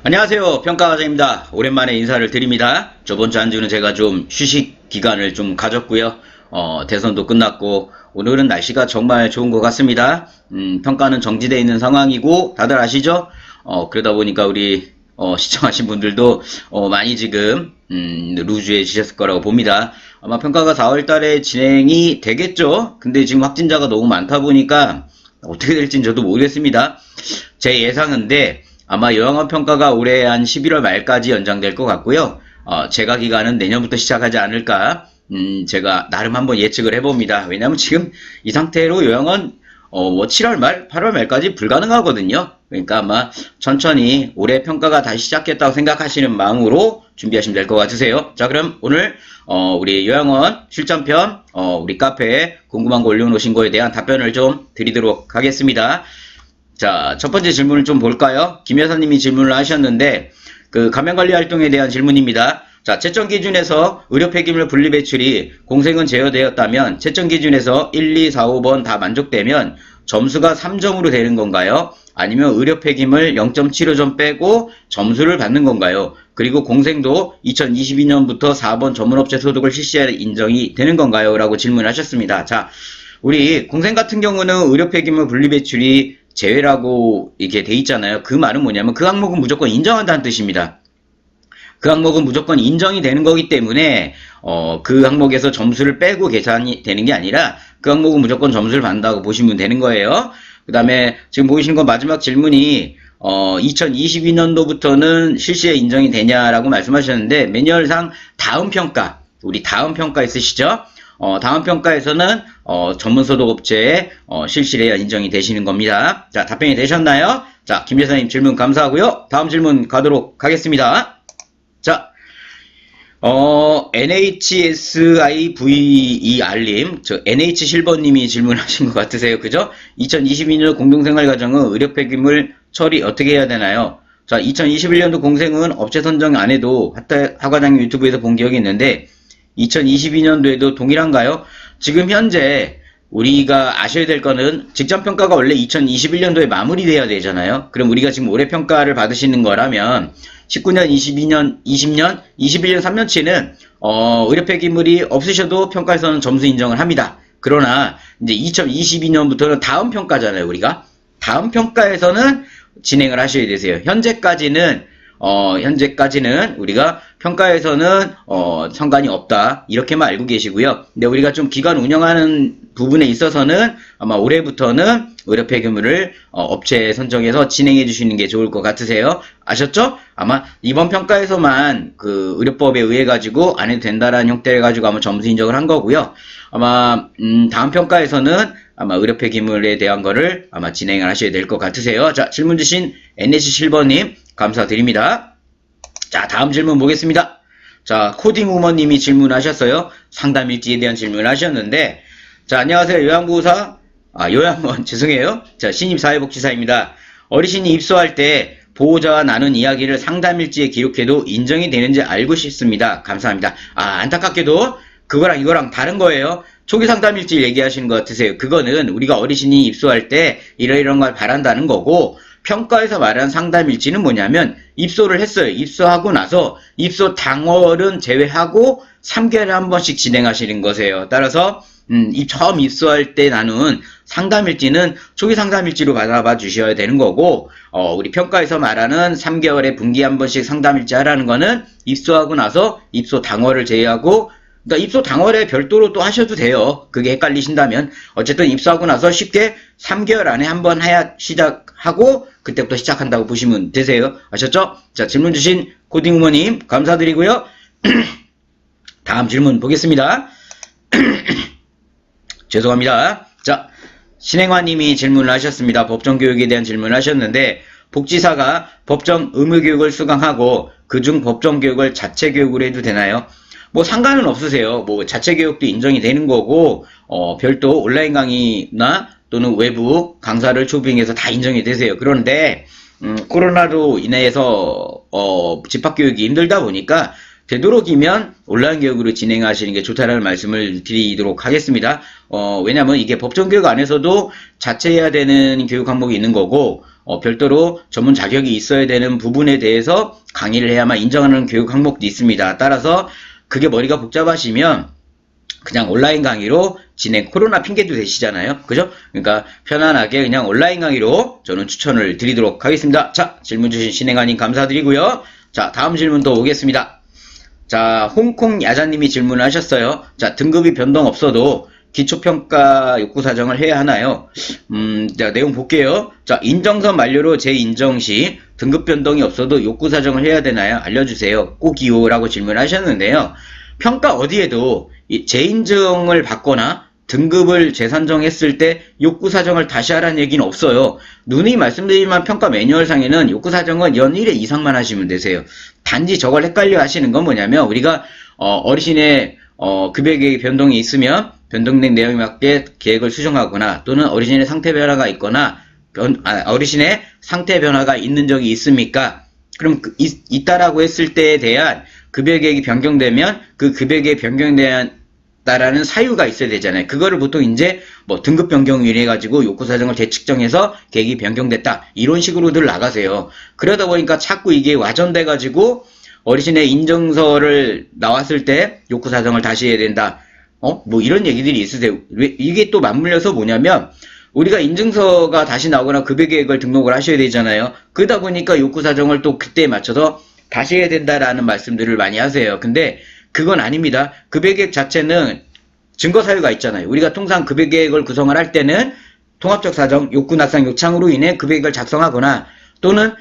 안녕하세요. 평가과장입니다. 오랜만에 인사를 드립니다. 저번 주 한 주는 제가 좀 휴식 기간을 좀 가졌고요. 대선도 끝났고 오늘은 날씨가 정말 좋은 것 같습니다. 평가는 정지되어 있는 상황이고 다들 아시죠? 그러다 보니까 우리 시청하신 분들도 많이 지금 루즈해 지셨을 거라고 봅니다. 아마 평가가 4월 달에 진행이 되겠죠? 근데 지금 확진자가 너무 많다 보니까 어떻게 될지는 저도 모르겠습니다. 제 예상인데 아마 요양원 평가가 올해 한 11월 말까지 연장될 것 같고요. 제가 기간은 내년부터 시작하지 않을까. 제가 나름 한번 예측을 해봅니다. 왜냐면 지금 이 상태로 요양원, 7월 말, 8월 말까지 불가능하거든요. 그러니까 아마 천천히 올해 평가가 다시 시작했다고 생각하시는 마음으로 준비하시면 될 것 같으세요. 자, 그럼 오늘, 우리 요양원 실전편, 우리 카페에 궁금한 거 올려놓으신 거에 대한 답변을 좀 드리도록 하겠습니다. 자, 첫 번째 질문을 좀 볼까요? 김 여사님이 질문을 하셨는데, 그 감염관리 활동에 대한 질문입니다. 자, 채점 기준에서 의료 폐기물 분리 배출이 공생은 제어되었다면, 채점 기준에서 1, 2, 4, 5번 다 만족되면 점수가 3점으로 되는 건가요? 아니면 의료 폐기물 0.75점 빼고 점수를 받는 건가요? 그리고 공생도 2022년부터 4번 전문업체 소득을 실시할 인정이 되는 건가요? 라고 질문을 하셨습니다. 자, 우리 공생 같은 경우는 의료 폐기물 분리 배출이 제외라고 이렇게 돼 있잖아요. 그 말은 뭐냐면 그 항목은 무조건 인정한다는 뜻입니다. 그 항목은 무조건 인정이 되는 거기 때문에 그 항목에서 점수를 빼고 계산이 되는 게 아니라 그 항목은 무조건 점수를 받는다고 보시면 되는 거예요. 그 다음에 지금 보이시는 거 마지막 질문이 2022년도부터는 실시에 인정이 되냐라고 말씀하셨는데 매뉴얼상 다음 평가, 우리 다음 평가 있으시죠? 다음 평가에서는 전문소득업체에 실시해야 인정이 되시는 겁니다. 자, 답변이 되셨나요? 자, 김 여사님 질문 감사하고요. 다음 질문 가도록 하겠습니다. 자, NHSIVER님, NH실버님이 질문하신 것 같으세요. 그죠? 2022년 공동생활과정은 의료폐기물 처리 어떻게 해야 되나요? 자, 2021년도 공생은 업체 선정 안 해도 하과장님 유튜브에서 본 기억이 있는데 2022년도에도 동일한가요? 지금 현재 우리가 아셔야 될 거는 직전평가가 원래 2021년도에 마무리돼야 되잖아요. 그럼 우리가 지금 올해 평가를 받으시는 거라면 19년, 22년, 20년, 21년 3년치는 의료 폐기물이 없으셔도 평가에서는 점수 인정을 합니다. 그러나 이제 2022년부터는 다음 평가잖아요, 우리가. 다음 평가에서는 진행을 하셔야 되세요. 현재까지는 우리가 평가에서는 상관이 없다 이렇게만 알고 계시고요. 근데 우리가 좀 기관 운영하는 부분에 있어서는 아마 올해부터는 의료 폐기물을 업체 선정해서 진행해 주시는 게 좋을 것 같으세요. 아셨죠? 아마 이번 평가에서만 그 의료법에 의해 가지고 안 해도 된다라는 형태를 가지고 아마 점수 인정을 한 거고요. 아마 다음 평가에서는 아마 의료 폐기물에 대한 거를 아마 진행을 하셔야 될 것 같으세요. 자, 질문 주신 NH실버님 감사드립니다. 자, 다음 질문 보겠습니다. 자, 코딩우먼님이 질문하셨어요. 상담일지에 대한 질문을 하셨는데, 자, 안녕하세요. 요양원, 죄송해요. 자, 신입사회복지사입니다. 어르신이 입소할 때 보호자와 나눈 이야기를 상담일지에 기록해도 인정이 되는지 알고 싶습니다. 감사합니다. 안타깝게도 그거랑 이거랑 다른 거예요. 초기 상담일지 얘기하시는 것 같으세요. 그거는 우리가 어르신이 입소할 때 이런 걸 바란다는 거고, 평가에서 말하는 상담일지는 뭐냐면 입소를 했어요. 입소하고 나서 입소 당월은 제외하고 3개월에 한 번씩 진행하시는 거세요. 따라서 처음 입소할 때 나눈 상담일지는 초기 상담일지로 받아봐 주셔야 되는 거고 우리 평가에서 말하는 3개월에 분기에 한 번씩 상담일지 하라는 거는 입소하고 나서 입소 당월을 제외하고 그러니까 입소 당월에 별도로 또 하셔도 돼요. 그게 헷갈리신다면. 어쨌든 입소하고 나서 쉽게 3개월 안에 한번 해야 시작하고 그때부터 시작한다고 보시면 되세요. 아셨죠? 자, 질문 주신 코딩우먼님 감사드리고요. 다음 질문 보겠습니다. 죄송합니다. 자, 신행화님이 질문을 하셨습니다. 법정교육에 대한 질문을 하셨는데 복지사가 법정 의무교육을 수강하고 그중 법정교육을 자체교육으로 해도 되나요? 뭐 상관은 없으세요. 뭐 자체교육도 인정이 되는 거고 별도 온라인 강의나 또는 외부 강사를 초빙해서 다 인정이 되세요. 그런데 코로나로 인해서 집합교육이 힘들다 보니까 되도록이면 온라인 교육으로 진행하시는 게 좋다라는 말씀을 드리도록 하겠습니다. 왜냐면 이게 법정교육 안에서도 자체해야 되는 교육 항목이 있는 거고 별도로 전문 자격이 있어야 되는 부분에 대해서 강의를 해야만 인정하는 교육 항목도 있습니다. 따라서 그게 머리가 복잡하시면 그냥 온라인 강의로 진행, 코로나 핑계도 되시잖아요. 그죠? 그러니까 편안하게 그냥 온라인 강의로 저는 추천을 드리도록 하겠습니다. 자, 질문 주신 신행아님 감사드리고요. 자, 다음 질문 또 오겠습니다. 자, 홍콩 야자님이 질문을 하셨어요. 자, 등급이 변동 없어도 기초평가 욕구 사정을 해야 하나요? 자, 내용 볼게요. 자, 인정서 만료로 재인정 시 등급 변동이 없어도 욕구 사정을 해야 되나요? 알려주세요. 꼭이요. 라고 질문을 하셨는데요. 평가 어디에도 재인정을 받거나 등급을 재산정했을 때 욕구 사정을 다시 하라는 얘기는 없어요. 누누이 말씀드리지만 평가 매뉴얼상에는 욕구 사정은 연 1회 이상만 하시면 되세요. 단지 저걸 헷갈려 하시는 건 뭐냐면 우리가 어르신의 급여 변동이 있으면 변동된 내용에 맞게 계획을 수정하거나 또는 어르신의 상태 변화가 있거나 어르신의 상태 변화가 있는 적이 있습니까? 그럼 있다라고 했을 때에 대한 급여 계획이 변경되면 그 급여 계획 변경되다라는 사유가 있어야 되잖아요. 그거를 보통 이제 뭐 등급 변경을 해 가지고 욕구 사정을 재측정해서 계획이 변경됐다 이런 식으로들 나가세요. 그러다 보니까 자꾸 이게 와전돼 가지고 어르신의 인정서를 나왔을 때 욕구 사정을 다시 해야 된다. 뭐 이런 얘기들이 있으세요. 이게 또 맞물려서 뭐냐면 우리가 인증서가 다시 나오거나 급여 계획을 등록을 하셔야 되잖아요. 그러다 보니까 욕구 사정을 또 그때에 맞춰서 다시 해야 된다라는 말씀들을 많이 하세요. 근데 그건 아닙니다. 급여 계획 자체는 증거 사유가 있잖아요. 우리가 통상 급여 계획을 구성을 할 때는 통합적 사정, 욕구 낙상 요청으로 인해 급여 계획을 작성하거나 또는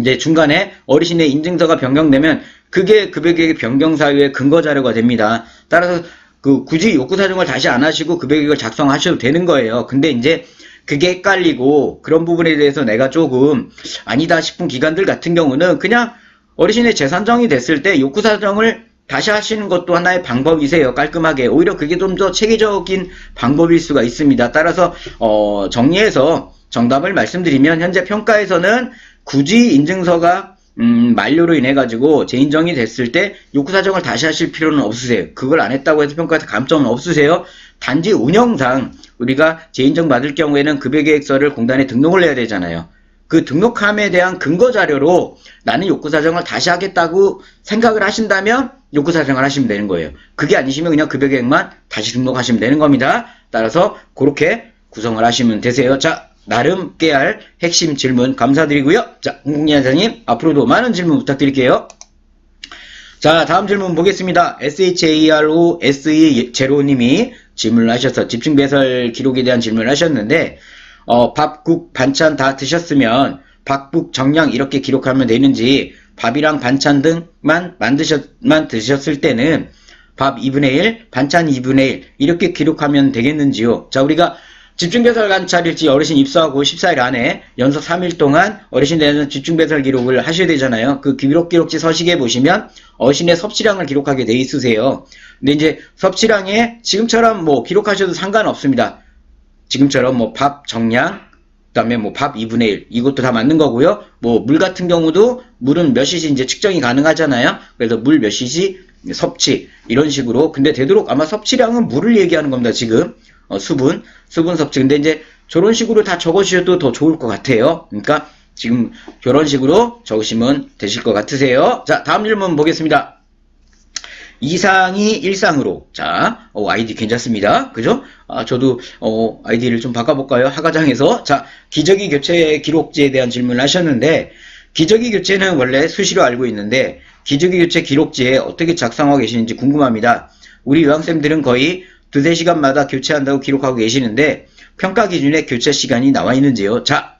이제 중간에 어르신의 인증서가 변경되면 그게 급여 계획 변경 사유의 근거 자료가 됩니다. 따라서 굳이 욕구 사정을 다시 안 하시고 급여 계획을 작성하셔도 되는 거예요. 근데 이제 그게 헷갈리고 그런 부분에 대해서 내가 조금 아니다 싶은 기관들 같은 경우는 그냥 어르신의 재산정이 됐을 때 욕구 사정을 다시 하시는 것도 하나의 방법이세요. 깔끔하게. 오히려 그게 좀 더 체계적인 방법일 수가 있습니다. 따라서 정리해서 정답을 말씀드리면 현재 평가에서는 굳이 인증서가 만료로 인해 가지고 재인정이 됐을 때 욕구 사정을 다시 하실 필요는 없으세요. 그걸 안 했다고 해서 평가에 감점은 없으세요. 단지 운영상 우리가 재인정 받을 경우에는 급여계획서를 공단에 등록을 해야 되잖아요. 그 등록함에 대한 근거 자료로 나는 욕구 사정을 다시 하겠다고 생각을 하신다면 욕구 사정을 하시면 되는 거예요. 그게 아니시면 그냥 급여계획만 다시 등록하시면 되는 겁니다. 따라서 그렇게 구성을 하시면 되세요. 자, 나름 깨알 핵심 질문 감사드리고요. 자, 홍콩야자님 앞으로도 많은 질문 부탁드릴게요. 자, 다음 질문 보겠습니다. SHAROSE0님이 질문을 하셔서 집중 배설 기록에 대한 질문을 하셨는데 밥, 국, 반찬 다 드셨으면 밥, 국, 정량 이렇게 기록하면 되는지 밥이랑 반찬 등만 드셨을 때는 밥 2분의 1, 반찬 2분의 1 이렇게 기록하면 되겠는지요? 자, 우리가 집중배설 관찰일지 어르신 입소하고 14일 안에 연속 3일 동안 어르신 대한 집중배설 기록을 하셔야 되잖아요. 그 기록지 서식에 보시면 어르신의 섭취량을 기록하게 돼 있으세요. 근데 이제 섭취량에 지금처럼 뭐 기록하셔도 상관없습니다. 지금처럼 뭐 밥 정량, 그 다음에 뭐 밥 2분의 1 이것도 다 맞는 거고요. 뭐 물 같은 경우도 물은 몇 cc 이제 측정이 가능하잖아요. 그래서 물 몇 cc 섭취 이런 식으로. 근데 되도록 아마 섭취량은 물을 얘기하는 겁니다. 지금 수분 섭취. 근데 이제 저런 식으로 다 적으셔도 더 좋을 것 같아요. 그러니까 지금 저런 식으로 적으시면 되실 것 같으세요. 자, 다음 질문 보겠습니다. 이상이 일상으로. 자, 아이디 괜찮습니다. 그죠? 저도 아이디를 좀 바꿔볼까요? 하가장에서. 자, 기저귀 교체 기록지에 대한 질문을 하셨는데 기저귀 교체는 원래 수시로 알고 있는데 기저귀 교체 기록지에 어떻게 작성하고 계시는지 궁금합니다. 우리 요양쌤들은 거의 2-3시간마다 교체한다고 기록하고 계시는데 평가 기준에 교체 시간이 나와 있는지요? 자,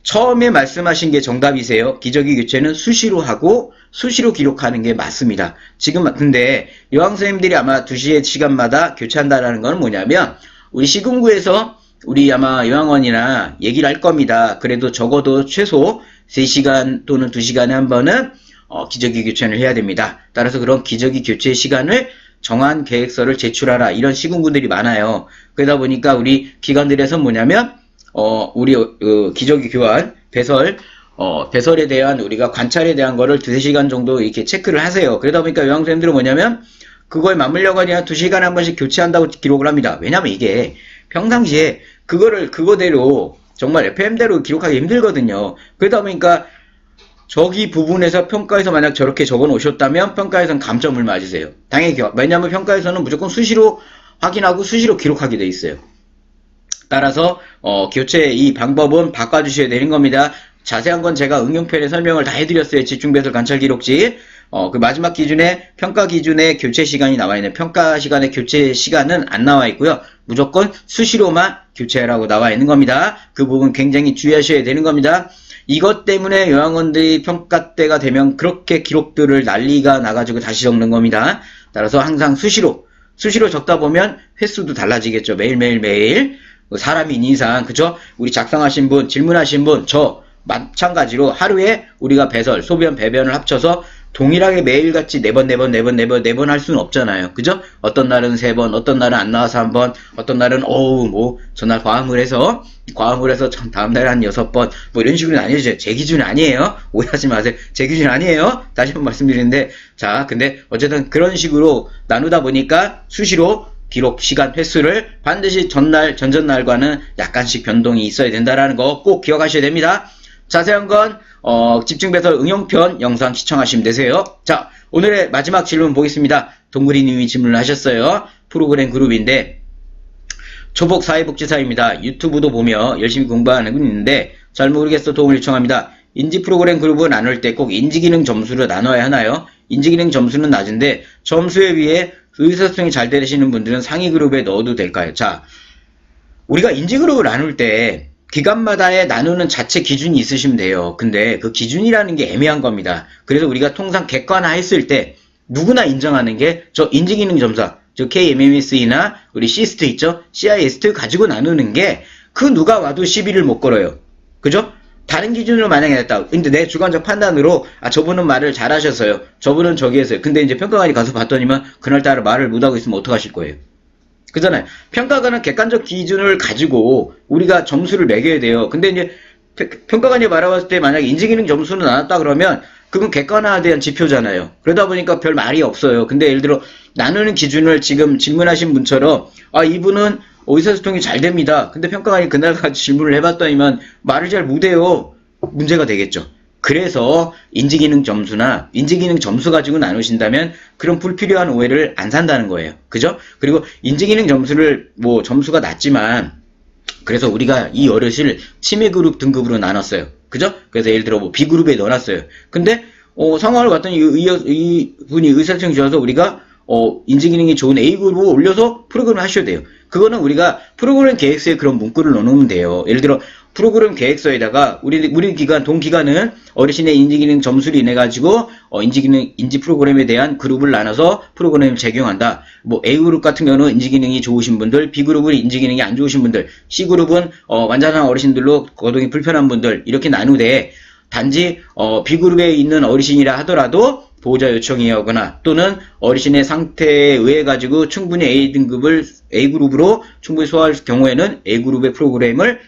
처음에 말씀하신 게 정답이세요. 기저귀 교체는 수시로 하고 수시로 기록하는 게 맞습니다. 지금 근데 요양선생님들이 아마 2시간마다 교체한다라는 건 뭐냐면 우리 시군구에서 우리 아마 요양원이나 얘기를 할 겁니다. 그래도 적어도 최소 3시간 또는 2시간에 한 번은 기저귀 교체를 해야 됩니다. 따라서 그런 기저귀 교체 시간을 정한 계획서를 제출하라 이런 시군구들이 많아요. 그러다 보니까 우리 기관들에서 뭐냐면 우리 기저귀 교환 배설에 대한 우리가 관찰에 대한 거를 2-3시간 정도 이렇게 체크를 하세요. 그러다 보니까 요양선생님들은 뭐냐면 그거에 맞물려고 그냥 2시간에 한 번씩 교체한다고 기록을 합니다. 왜냐면 이게 평상시에 그거대로 정말 FM대로 기록하기 힘들거든요. 그러다 보니까 저기 부분에서 평가에서 만약 저렇게 적어 놓으셨다면 평가에서는 감점을 맞으세요. 당연히 왜냐하면 평가에서는 무조건 수시로 확인하고 수시로 기록하게 돼 있어요. 따라서 교체 이 방법은 바꿔주셔야 되는 겁니다. 자세한 건 제가 응용편에 설명을 다 해드렸어요. 집중배설 관찰 기록지. 그 마지막 기준에 평가 기준에 교체 시간이 나와 있는 평가 시간에 교체 시간은 안 나와 있고요. 무조건 수시로만 교체라고 나와 있는 겁니다. 그 부분 굉장히 주의하셔야 되는 겁니다. 이것 때문에 요양원들이 평가 때가 되면 그렇게 기록들을 난리가 나가지고 다시 적는 겁니다. 따라서 항상 수시로 적다 보면 횟수도 달라지겠죠. 매일 사람인 이상, 그죠? 우리 작성하신 분, 질문하신 분, 저 마찬가지로 하루에 우리가 배설, 소변, 배변을 합쳐서 동일하게 매일같이 4번 할 수는 없잖아요. 그죠? 어떤 날은 3번, 어떤 날은 안 나와서 1번, 어떤 날은, 전날 과음을 해서 다음날 한 6번, 이런 식으로는 아니죠. 제 기준이 아니에요. 오해하지 마세요. 제 기준이 아니에요. 다시 한번 말씀드리는데, 자, 근데 어쨌든 그런 식으로 나누다 보니까 수시로 기록 시간 횟수를 반드시 전전날과는 약간씩 변동이 있어야 된다라는 거 꼭 기억하셔야 됩니다. 자세한 건 집중배설 응용편 영상 시청하시면 되세요. 자, 오늘의 마지막 질문 보겠습니다. 동그리님이 질문을 하셨어요. 프로그램 그룹인데 초복 사회복지사입니다. 유튜브도 보며 열심히 공부하고 있는데 잘 모르겠어 도움을 요청합니다. 인지 프로그램 그룹을 나눌 때 꼭 인지기능 점수를 나눠야 하나요? 인지기능 점수는 낮은데 점수에 비해 의사소통이 잘 되시는 분들은 상위 그룹에 넣어도 될까요? 자, 우리가 인지 그룹을 나눌 때 기간마다의 나누는 자체 기준이 있으시면 돼요. 근데 그 기준이라는 게 애매한 겁니다. 그래서 우리가 통상 객관화 했을 때 누구나 인정하는 게 저 인지기능 점수, 저 KMMS나 우리 시스트 있죠? CIST 가지고 나누는 게 그 누가 와도 시비를 못 걸어요. 그죠? 다른 기준으로 만약에 했다. 근데 내 주관적 판단으로 저분은 말을 잘하셨어요. 저분은 저기 했어요. 근데 이제 평가관이 가서 봤더니만 그날따라 말을 못하고 있으면 어떡하실 거예요? 그잖아요. 평가관은 객관적 기준을 가지고 우리가 점수를 매겨야 돼요. 근데 이제 평가관이 바라봤을 때 만약에 인지기능 점수는 나왔다 그러면 그건 객관화에 대한 지표잖아요. 그러다 보니까 별 말이 없어요. 근데 예를 들어 나누는 기준을 지금 질문하신 분처럼 이분은 의사소통이 잘 됩니다. 근데 평가관이 그날까지 질문을 해봤더니만 말을 잘 못해요. 문제가 되겠죠. 그래서 인지기능 점수나 인지기능 점수 가지고 나누신다면 그런 불필요한 오해를 안 산다는 거예요. 그죠? 그리고 인지기능 점수를 점수가 낮지만 그래서 우리가 이 어르신을 치매그룹 등급으로 나눴어요. 그죠? 그래서 예를 들어 B그룹에 넣어놨어요. 근데 상황을 봤더니 이분이 의사소통이 좋아서 우리가 인지기능이 좋은 A그룹으로 올려서 프로그램을 하셔야 돼요. 그거는 우리가 프로그램 계획서에 그런 문구를 넣어놓으면 돼요. 예를 들어 프로그램 계획서에다가 우리 기관 동기관은 어르신의 인지기능 점수로 인해 가지고 인지 프로그램에 대한 그룹을 나눠서 프로그램을 적용한다. A그룹 같은 경우는 인지기능이 좋으신 분들, B그룹은 인지기능이 안 좋으신 분들, C그룹은 완전한 어르신들로 거동이 불편한 분들 이렇게 나누되 단지 B그룹에 있는 어르신이라 하더라도 보호자 요청이 오거나 또는 어르신의 상태에 의해 가지고 충분히 A그룹으로 충분히 소화할 경우에는 A그룹의 프로그램을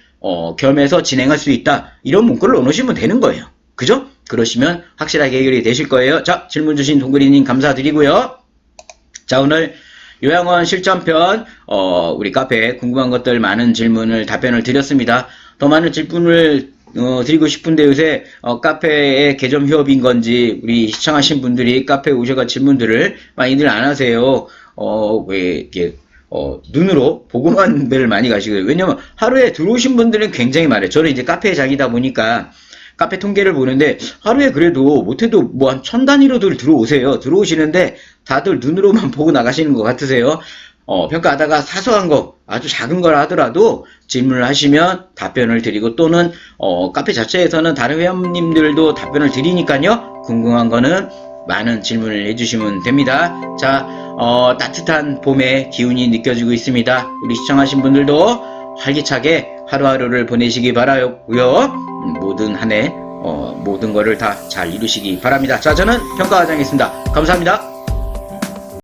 겸해서 진행할 수 있다. 이런 문구를 넣으시면 되는 거예요. 그죠? 그러시면 확실하게 해결이 되실 거예요. 자, 질문 주신 동그리님 감사드리고요. 자, 오늘 요양원 실전편 우리 카페에 궁금한 것들 많은 질문을 답변을 드렸습니다. 더 많은 질문을 드리고 싶은데 요새 카페의 개점 휴업인 건지 우리 시청하신 분들이 카페에 오셔가 질문들을 많이들 안 하세요. 왜 이렇게 눈으로 보고만들 많이 가시고요. 왜냐면 하루에 들어오신 분들은 굉장히 많아요. 저는 이제 카페 장이다 보니까 카페 통계를 보는데 하루에 그래도 못해도 한 1000단위로들 들어오세요. 들어오시는데 다들 눈으로만 보고 나가시는 것 같으세요. 평가하다가 사소한 거, 아주 작은 걸 하더라도 질문을 하시면 답변을 드리고 또는 카페 자체에서는 다른 회원님들도 답변을 드리니까요. 궁금한 거는 많은 질문을 해주시면 됩니다. 자, 따뜻한 봄의 기운이 느껴지고 있습니다. 우리 시청하신 분들도 활기차게 하루하루를 보내시기 바라고요. 모든 한 해 모든 거를 다 잘 이루시기 바랍니다. 자, 저는 평가과장이었습니다. 감사합니다.